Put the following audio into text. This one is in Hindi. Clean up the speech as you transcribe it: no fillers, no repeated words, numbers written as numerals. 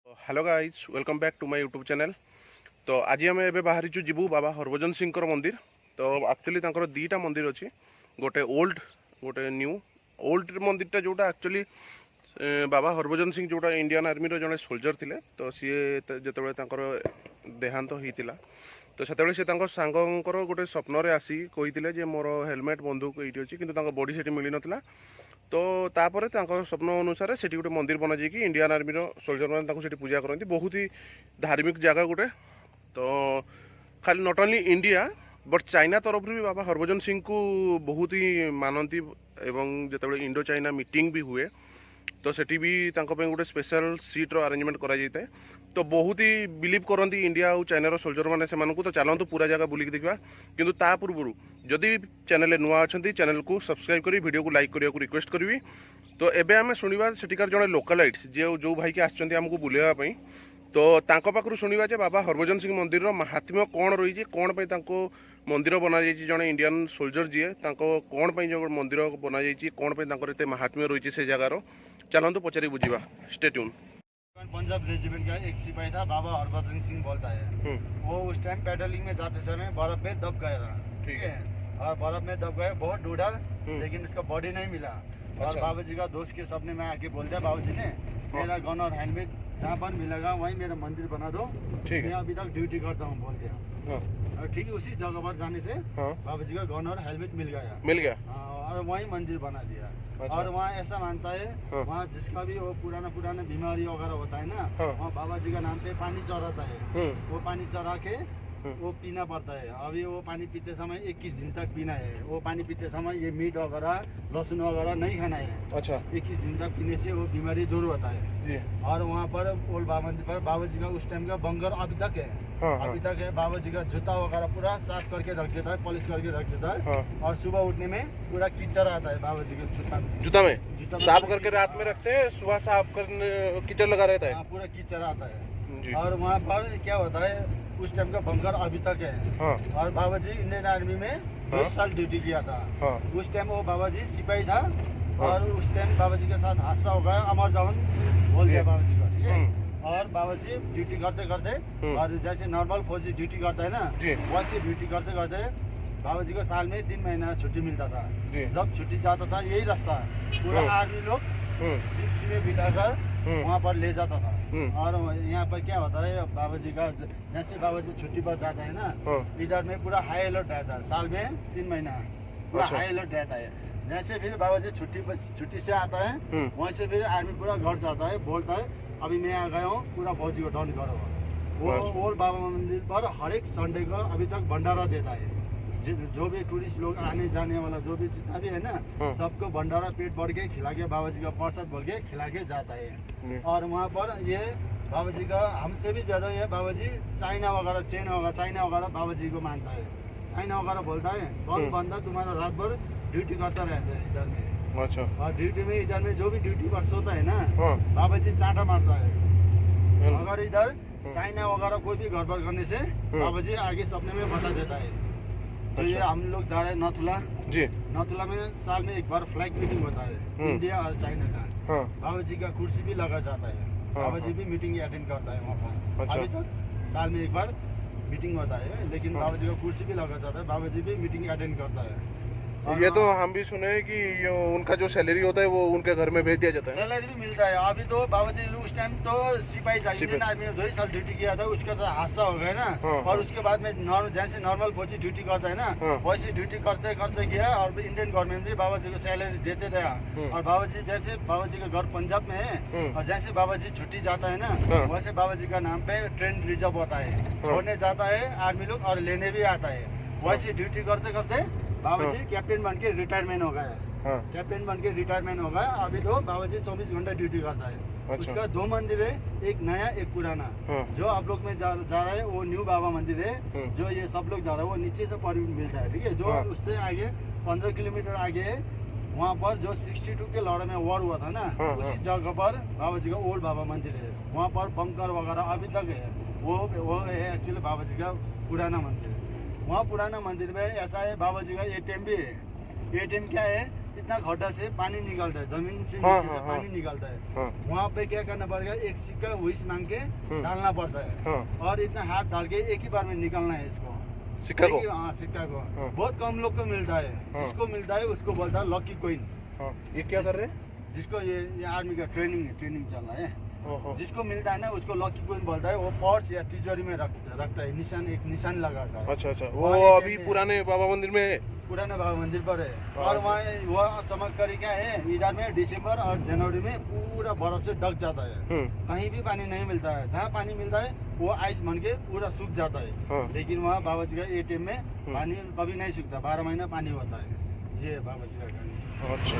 Hello guys welcome back to my YouTube channel. तो आज आम ए बाहरी जीवु बाबा हरभजन सिंह मंदिर। तो एक्चुअली दीटा मंदिर अच्छी, गोटे ओल्ड गोटे न्यू। ओल्ड मंदिरटा जोटा एक्चुअली बाबा हरभजन सिंह जोटा इंडियन आर्मी रो जड़े सोल्जर थिले। तो सी जो देहांत होता तो से सांगर गोटे स्वप्न आसी कही जे मोर हेलमेट बंदूक ये अच्छी कि बॉडी से मिल नाला। तो तापर स्वप्न अनुसार से गोटे मंदिर बना जाए कि इंडियन आर्मी रो सोल्जर मैंने पूजा करती। बहुत ही धार्मिक जगह गोटे। तो खाली not only India but China तरफ भी बाबा हरभजन सिंह को बहुत ही मानती। एवं जो इंडो चाइना मीटिंग भी हुए तो सेठी भी गोटे स्पेशल सीट रो अरेंजमेंट करा जाए। तो बहुत ही बिलीव करती इंडिया और चाइना रो सोल्जर मैंने से तो चलतु पूरा जगह बुलिक देखा। किंतु ता पूर्व जदि चैनल नुआ अच्छा चैनल को सब्सक्राइब करी वीडियो को लाइक करने को रिक्वेस्ट करी। तो एबे आम शुणा सेठिकार जड़े लोकलाइट्स जो भाई की आमको बुलावाई। तो पाखु शुणा बाबा हरभजन सिंह मंदिर महात्म्य कौन रही कौन मंदिर बना जाए जड़े इंडियन सोल्जर जी कौन जो मंदिर बना जाए कौन एत महात्म्य रही से जगार चलतु पचारि बुझा। Stay tune. पंजाब रेजिमेंट का एक सिपाही था, बाबा हरभजन सिंह बोलता है। वो उस टाइम पैडलिंग में जाते समय बर्फ में दब गया था। ठीक है, और बर्फ में दब गया, बहुत ढूंढा लेकिन उसका बॉडी नहीं मिला। और बाबा जी का दोस्त के सपने में आके बोल दिया बाबू जी ने, मेरा गन और हेलमेट जहाँ पर मिलेगा वहीं मेरा मंदिर बना दो, मैं अभी तक ड्यूटी करता हूँ बोल दिया। और ठीक उसी जगह पर जाने से बाबा जी का गन और हेलमेट मिल गया और वहीं मंदिर बना दिया। और वहाँ ऐसा मानता है वहाँ जिसका भी वो पुराना बीमारी वगैरह होता है ना, वहाँ बाबा जी का नाम पे पानी चढ़ाता है। वो पानी चढ़ा के वो पीना पड़ता है। अभी वो पानी पीते समय 21 दिन तक पीना है। वो पानी पीते समय ये मीट वगैरह लहसुन वगैरह नहीं खाना है। अच्छा, 21 दिन तक पीने से वो बीमारी दूर होता है। और वहाँ पर ओल्ड बाबा मंदिर पर बाबा जी का उस टाइम का बंगर अभी तक है। अभी तक है। बाबा जी का जूता वगैरह पूरा साफ करके रख देता है, पॉलिश करके रख देता है। और सुबह उठने में पूरा कीचड़ आता है बाबा जी के जूता में साफ करके रात में रखते हैं, सुबह साफ करने कीचड़ लगा रहता है। पूरा कीचड़ आता है। और वहाँ पर क्या होता है उस टाइम का बंकर अभी तक है। और बाबा जी इंडियन आर्मी में 2 साल ड्यूटी किया था। उस टाइम वो बाबा जी सिपाही था। और उस टाइम बाबा जी के साथ हादसा हो गया, अमर जवान बोल दिया बाबा जी का। ठीक है, और बाबा जी ड्यूटी करते करते और जैसे नॉर्मल फौजी ड्यूटी करता है ना, वैसे ड्यूटी करते करते बाबा जी को साल में 3 महीना छुट्टी मिलता था। जब छुट्टी जाता था यही रास्ता पूरा आर्मी लोग जिप्सी में बिठाकर वहाँ पर ले जाता था। और यहाँ पर क्या होता है बाबा जी का जैसे बाबा जी छुट्टी पर जाता है ना, इधर में पूरा हाई अलर्ट रहता है। साल में 3 महीना पूरा हाई अलर्ट रहता है। जैसे फिर बाबा जी छुट्टी से आता है वहीं से फिर आर्मी पूरा घर जाता है, बोलता है अभी मैं आ गया हूँ, पूरा फौजी को डॉन करो। वो ओल्ड बाबा मंदिर पर हर एक संडे को अभी तक भंडारा देता है। जो भी टूरिस्ट लोग आने जाने वाला जो भी जितना भी है ना, सबको भंडारा पेट भर के खिला के बाबा जी का प्रसाद बोल के खिला के जाता है। और वहाँ पर ये बाबा जी का हमसे भी ज्यादा ये बाबा जी चाइना वगैरह बाबा जी को मानता है। चाइना वगैरह बोलता है कौन बंदा तुम्हारा रात भर ड्यूटी करता रहता है इधर में। अच्छा, और ड्यूटी में इधर में जो भी ड्यूटी पर सोता है ना, बाबा जी चाटा मारता है। अगर इधर चाइना वगैरह कोई भी गड़बड़ करने से बाबा जी आगे सपने में बता देता है। तो ये हम लोग जा रहे हैं नथुला में साल में एक बार फ्लैग मीटिंग होता है इंडिया और चाइना का। बाबा जी का कुर्सी भी लगा जाता है। बाबा जी भी मीटिंग अटेंड करता है वहाँ पर। अभी तक साल में एक बार मीटिंग होता है, लेकिन बाबा जी का कुर्सी भी लगा जाता है। बाबा जी भी मीटिंग अटेंड करता है। ये तो हम भी सुने हैं कि ये उनका जो सैलरी होता है वो उनके घर में भेज दिया जाता है। सैलरी भी मिलता है। अभी तो बाबा जी उस टाइम तो सिपाही था, इंडियन आर्मी में 2 साल ड्यूटी किया था। उसका हादसा हो गया ना, और उसके बाद में जैसे नॉर्मल फौजी ड्यूटी करता है ना, वैसे ड्यूटी करते करते गया। और इंडियन गवर्नमेंट भी बाबा जी को सैलरी देते रहा। और बाबा जी जैसे बाबा जी का घर पंजाब में है, और जैसे बाबा जी छुट्टी जाता है ना, वैसे बाबा जी का नाम पे ट्रेन रिजर्व होता है, छोड़ने जाता है आर्मी लोग और लेने भी आता है। वैसे ड्यूटी करते करते बाबा जी कैप्टन बन के रिटायरमेंट हो गया। कैप्टन बन के रिटायरमेंट हो गया। अभी तो बाबा जी 24 घंटा ड्यूटी करता है। उसका 2 मंदिर है, एक नया एक पुराना। जो आप लोग में जा रहा है वो न्यू बाबा मंदिर है। जो ये सब लोग जा रहा है वो नीचे से परमिट मिलता है। ठीक है, जो उससे आगे 15 किलोमीटर आगे है, वहाँ पर जो 62 के लड़ाई में वॉर हुआ था ना, उसी जगह पर बाबा जी का ओल्ड बाबा मंदिर है। वहाँ पर बंकर वगैरह अभी तक है। वो है एक्चुअली बाबा जी का पुराना मंदिर। वहाँ पुराना मंदिर में ऐसा है बाबा जी का एटीएम भी है। एटीएम क्या है, इतना गड्ढा से पानी निकलता है, जमीन से हाँ, नीचे से हाँ, पानी निकलता है। हाँ, वहाँ पे क्या करना पड़ेगा, एक सिक्का विश मांग के डालना पड़ता है हाँ, और इतना हाथ डाल के एक ही बार में निकालना है इसको, सिक्का को। हाँ सिक्का को। हाँ। बहुत कम लोग को मिलता है, हाँ। जिसको मिलता है उसको बोलता है लकी कॉइन। हाँ, ये क्या कर रहे हैं? जिसको ये आर्मी का ट्रेनिंग चल रहा है, ओहो, जिसको मिलता है ना उसको लकी कॉइन बोलता है। वो पर्स या तिजोरी में रखता है, एक निशान लगाता है। अच्छा अच्छा, वो वहाँ अभी ATM पुराने बाबा मंदिर में है। पुराने बाबा मंदिर पर है। हाँ। और वहाँ वह चमत्कारी क्या है, इधर में दिसंबर और जनवरी में पूरा बर्फ से ढक जाता है, कहीं भी पानी नहीं मिलता है। जहाँ पानी मिलता है वो आइस बन के पूरा सूख जाता है। हाँ। लेकिन वहाँ बाबा जी का ATM में पानी कभी नहीं सूखता, 12 महीना पानी होता है। ये है बाबा जी का कहानी। अच्छा,